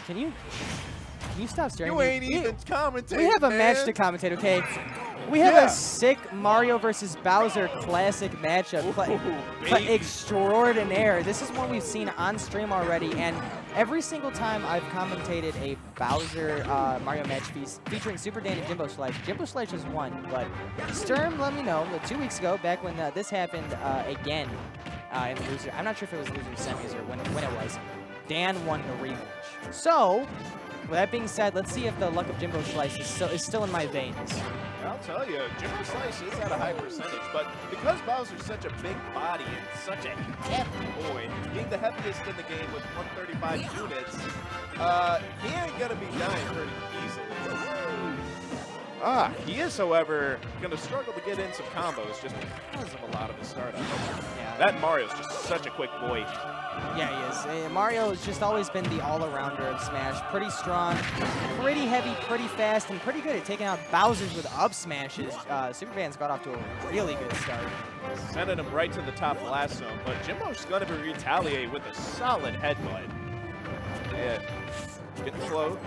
Can you stop staring? You ain't even commentating. We have a match to commentate, okay? We have a sick Mario versus Bowser classic matchup. Extraordinaire. This is one we've seen on stream already, and every single time I've commentated a Bowser Mario match featuring Super Dan and Jimboshlice, Jimboshlice has won. But Sturm let me know 2 weeks ago, back when this happened again in the loser. I'm not sure if it was loser semis or when it was. Dan won the rematch. So, with that being said, let's see if the luck of Jimboshlice is still in my veins. I'll tell you, Jimboshlice is at a high percentage, but because Bowser's such a big body and such a hefty boy, being the heaviest in the game with 135 units, he ain't gonna be dying pretty easily. He is, however, gonna struggle to get in some combos just because of a lot of his startup. Yeah, that Mario's just such a quick boy. Yeah, he is. Mario has just always been the all-arounder of Smash. Pretty strong, pretty heavy, pretty fast, and pretty good at taking out Bowsers with up smashes. Superman's got off to a really good start. Sending him right to the top blast zone, but Jimbo's going to retaliate with a solid headbutt. Yeah, get the float.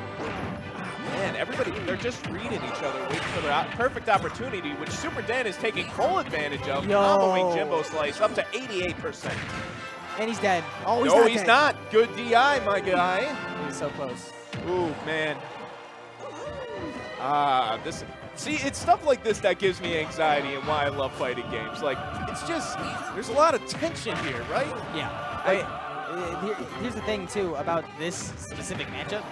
Man, everybody, they're just reading each other, waiting for the perfect opportunity, which Super Dan is taking full advantage of, comboing Jimboshlice up to 88%. And he's dead. Oh, he's not. Good DI, my guy. He's so close. Ooh, man. See, it's stuff like this that gives me anxiety and why I love fighting games. Like, it's just, there's a lot of tension here, right? Yeah. Here's the thing, too, about this specific matchup.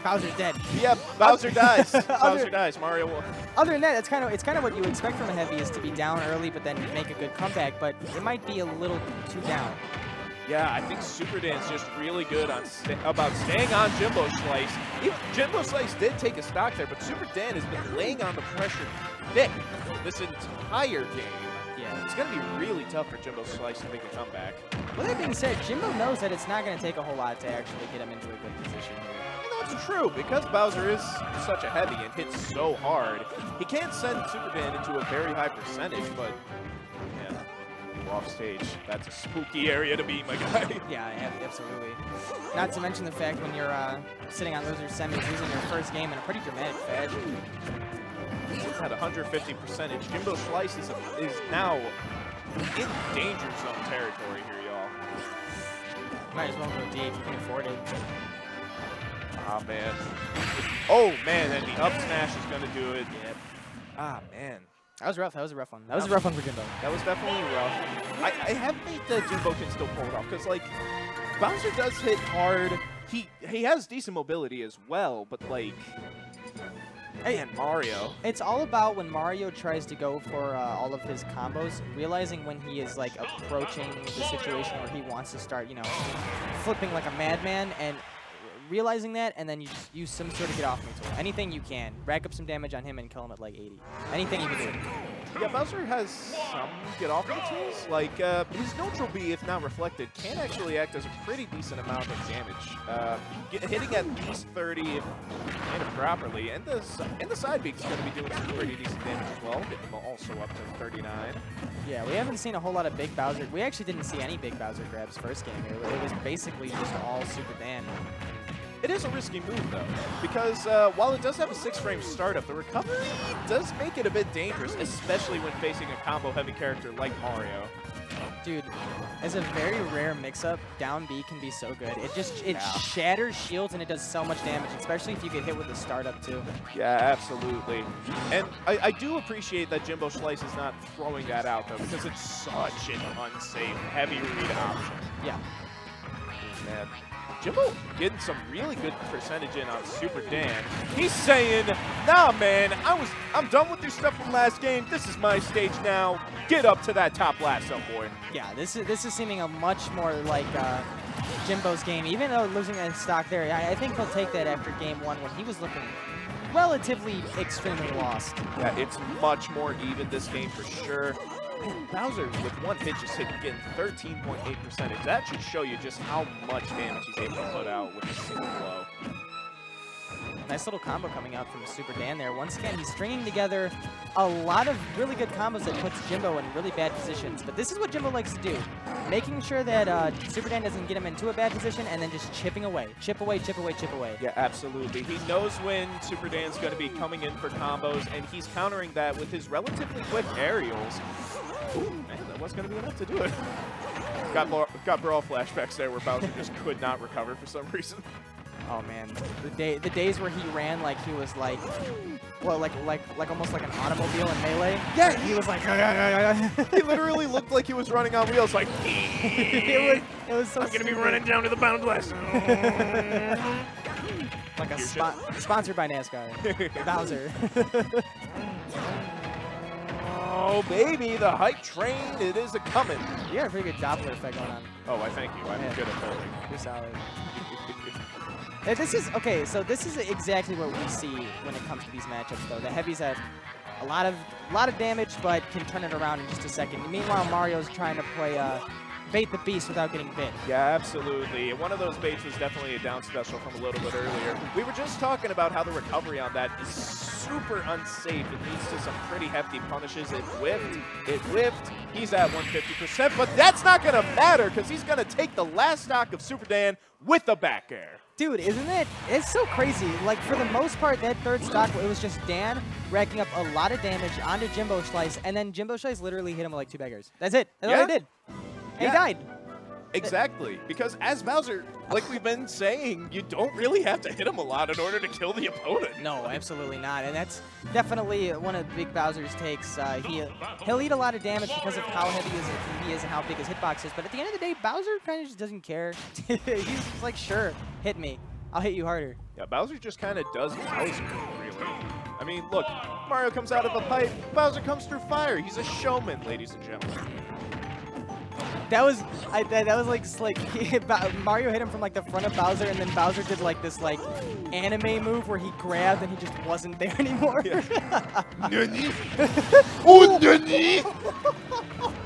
Bowser's dead. Yeah, Bowser dies. Bowser dies. Mario will. Other than that, it's kind of what you expect from a heavy, is to be down early, but then make a good comeback. But it might be a little too down. Yeah, I think Super Dan's just really good on about staying on Jimboshlice. Jimboshlice did take a stock there, but Super Dan has been laying on the pressure thick this entire game. Yeah, it's going to be really tough for Jimboshlice to make a comeback. With that being said, Jimbo knows that it's not going to take a whole lot to actually get him into a good position here. That's true, because Bowser is such a heavy and hits so hard. He can't send Super Dan into a very high percentage, but yeah, off stage, that's a spooky area to be, my guy. Yeah, absolutely. Not to mention the fact when you're sitting on loser semis, losing your first game in a pretty dramatic fashion. At 150 percentage, Jimboshlice is now in danger zone territory here, y'all. Might as well go deep if you can afford it. Ah, man. Oh, man, and the up smash is going to do it. Yep. Ah, man. That was rough. That was a rough one. That was a rough one for Jimbo. That was definitely rough. I have faith that Jimbo can still pull it off, because, like, Bowser does hit hard. He has decent mobility as well, but, like, man, Mario. It's all about when Mario tries to go for all of his combos, realizing when he is, like, approaching the situation where he wants to start, you know, flipping like a madman, and realizing that, and then you just use some sort of get off me tool. Anything you can. Rack up some damage on him and kill him at like 80. Anything you can do. Yeah, Bowser has some get off me tools. Like, his neutral B, if not reflected, can actually act as a pretty decent amount of damage. Hitting at least 30 if hit it properly. And the side B is going to be doing some pretty decent damage as well. Getting him also up to 39. Yeah, we haven't seen a whole lot of big Bowser. We actually didn't see any big Bowser grabs first game here. It was basically just all Super Dan. It is a risky move, though, because while it does have a 6-frame startup, the recovery does make it a bit dangerous, especially when facing a combo-heavy character like Mario. Dude, as a very rare mix-up, down B can be so good. It shatters shields and it does so much damage, especially if you get hit with the startup, too. Yeah, absolutely. And I do appreciate that Jimboshlice is not throwing that out, though, because it's such an unsafe, heavy read option. Yeah. Man. Jimbo getting some really good percentage in on Super Dan. He's saying, nah, man, I'm done with your stuff from last game. This is my stage now. Get up to that top last zone, boy. Yeah, this is seeming a much more like Jimbo's game. Even though losing a stock there, I think he'll take that after game 1 when he was looking relatively extremely lost. Yeah, it's much more even this game for sure. Bowser, with one hit, just getting 13.8%. That should show you just how much damage he's able to put out with a single blow. Nice little combo coming out from Super Dan there. Once again, he's stringing together a lot of really good combos that puts Jimbo in really bad positions. But this is what Jimbo likes to do. Making sure that Super Dan doesn't get him into a bad position and then just chipping away. Chip away, chip away, chip away. Yeah, absolutely. He knows when Super Dan's going to be coming in for combos, and he's countering that with his relatively quick aerials. Ooh, man, that was going to be enough to do it. Got Brawl flashbacks there where Bowser just could not recover for some reason. Oh man, the days where he ran like he was like, well, like almost like an automobile in Melee. Yeah, he was like. He literally looked like he was running on wheels, like. it was so. I'm gonna be running down to the boundless. Like a sponsored by NASCAR. Bowser. Oh baby, the hype train, it is a coming. You got a pretty good Doppler effect going on. Oh, I thank you. I'm good at holding. You're solid. This is okay. So this is exactly what we see when it comes to these matchups, though. The heavies have a lot of damage, but can turn it around in just a second. Meanwhile, Mario's trying to play bait the beast without getting bit. Yeah, absolutely. One of those baits was definitely a down special from a little bit earlier. We were just talking about how the recovery on that is super unsafe. It leads to some pretty hefty punishes. It whiffed. It whiffed. He's at 150%, but that's not going to matter because he's going to take the last stock of Super Dan with the back air. Dude, isn't it? It's so crazy. Like, for the most part, that third stock, it was just Dan racking up a lot of damage onto Jimboshlice, and then Jimboshlice literally hit him with like 2 baggers. That's it. That's all he did. And he died. Exactly. Because as Bowser, like we've been saying, you don't really have to hit him a lot in order to kill the opponent. No, absolutely not. And that's definitely one of Big Bowser's takes. He'll eat a lot of damage because of how heavy he is and how big his hitbox is. But at the end of the day, Bowser kind of just doesn't care. He's just like, sure, hit me. I'll hit you harder. Yeah, Bowser just kind of does Bowser, really. I mean, look, Mario comes out of a pipe, Bowser comes through fire. He's a showman, ladies and gentlemen. That was Mario hit him from like the front of Bowser, and then Bowser did like this like anime move where he grabbed and he just wasn't there anymore. Yeah. Nani? Oh, Nani!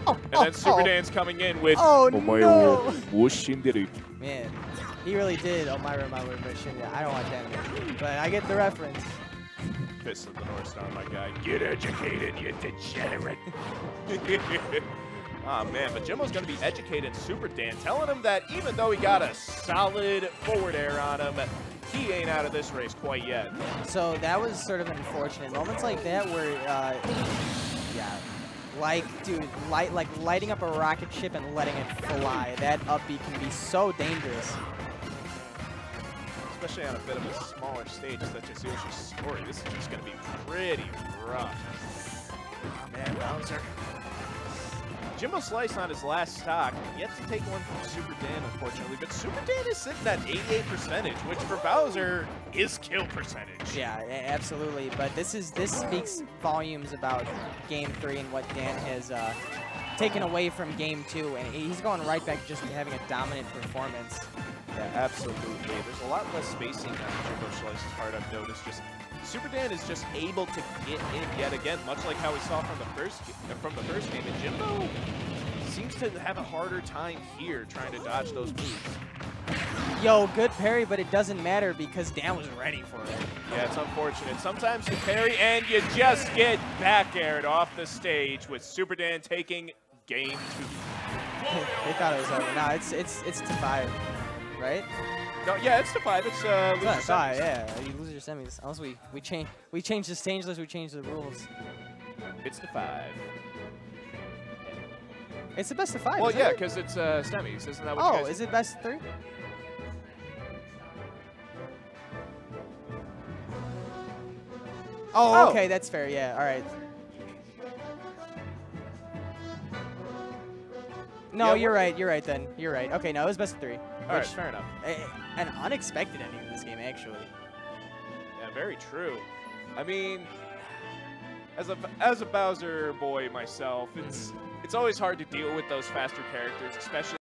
And then Super Dan's coming in with no! Man, he really did Omaira Mission. I don't watch anime, but I get the reference. Fist of the North Star, my guy. Get educated, you degenerate. Oh, man, but Jimbo's going to be educating Super Dan, telling him that even though he got a solid forward air on him, he ain't out of this race quite yet. So that was sort of unfortunate. Moments like that where, yeah, like, dude, lighting up a rocket ship and letting it fly. That up B can be so dangerous. Especially on a bit of a smaller stage such as Yoshi's Story. This is just going to be pretty rough. Oh, man, Bowser. Jimboshlice on his last stock, yet to take one from Super Dan, unfortunately. But Super Dan is sitting at 88%, which for Bowser is kill percentage. Yeah, absolutely. But this speaks volumes about Game 3 and what Dan has taken away from Game 2. And he's going right back to just having a dominant performance. Yeah, absolutely. There's a lot less spacing on Jimboshlice's part, I've noticed. Super Dan is just able to get in yet again, much like how we saw from the first game. And Jimbo seems to have a harder time here trying to dodge those moves. Yo, good parry, but it doesn't matter because Dan was ready for it. Yeah, it's unfortunate. Sometimes you parry and you just get back aired off the stage with Super Dan taking Game 2. They thought it was over. No, it's to 5, right? No, yeah, it's to 5. It's lose 5. Yeah, you lose your semis. Unless we change the stage list, we change the rules. It's to 5. It's the best of 5. Well, yeah, because it's semis. Isn't that what you guys is it best of 3? Oh, okay, that's fair. Yeah, all right. No, you're right. You're right then. You're right. Okay, no, it was best of 3. All right, fair enough. An unexpected ending in this game, actually. Yeah, very true. I mean, as a Bowser boy myself, it's always hard to deal with those faster characters, especially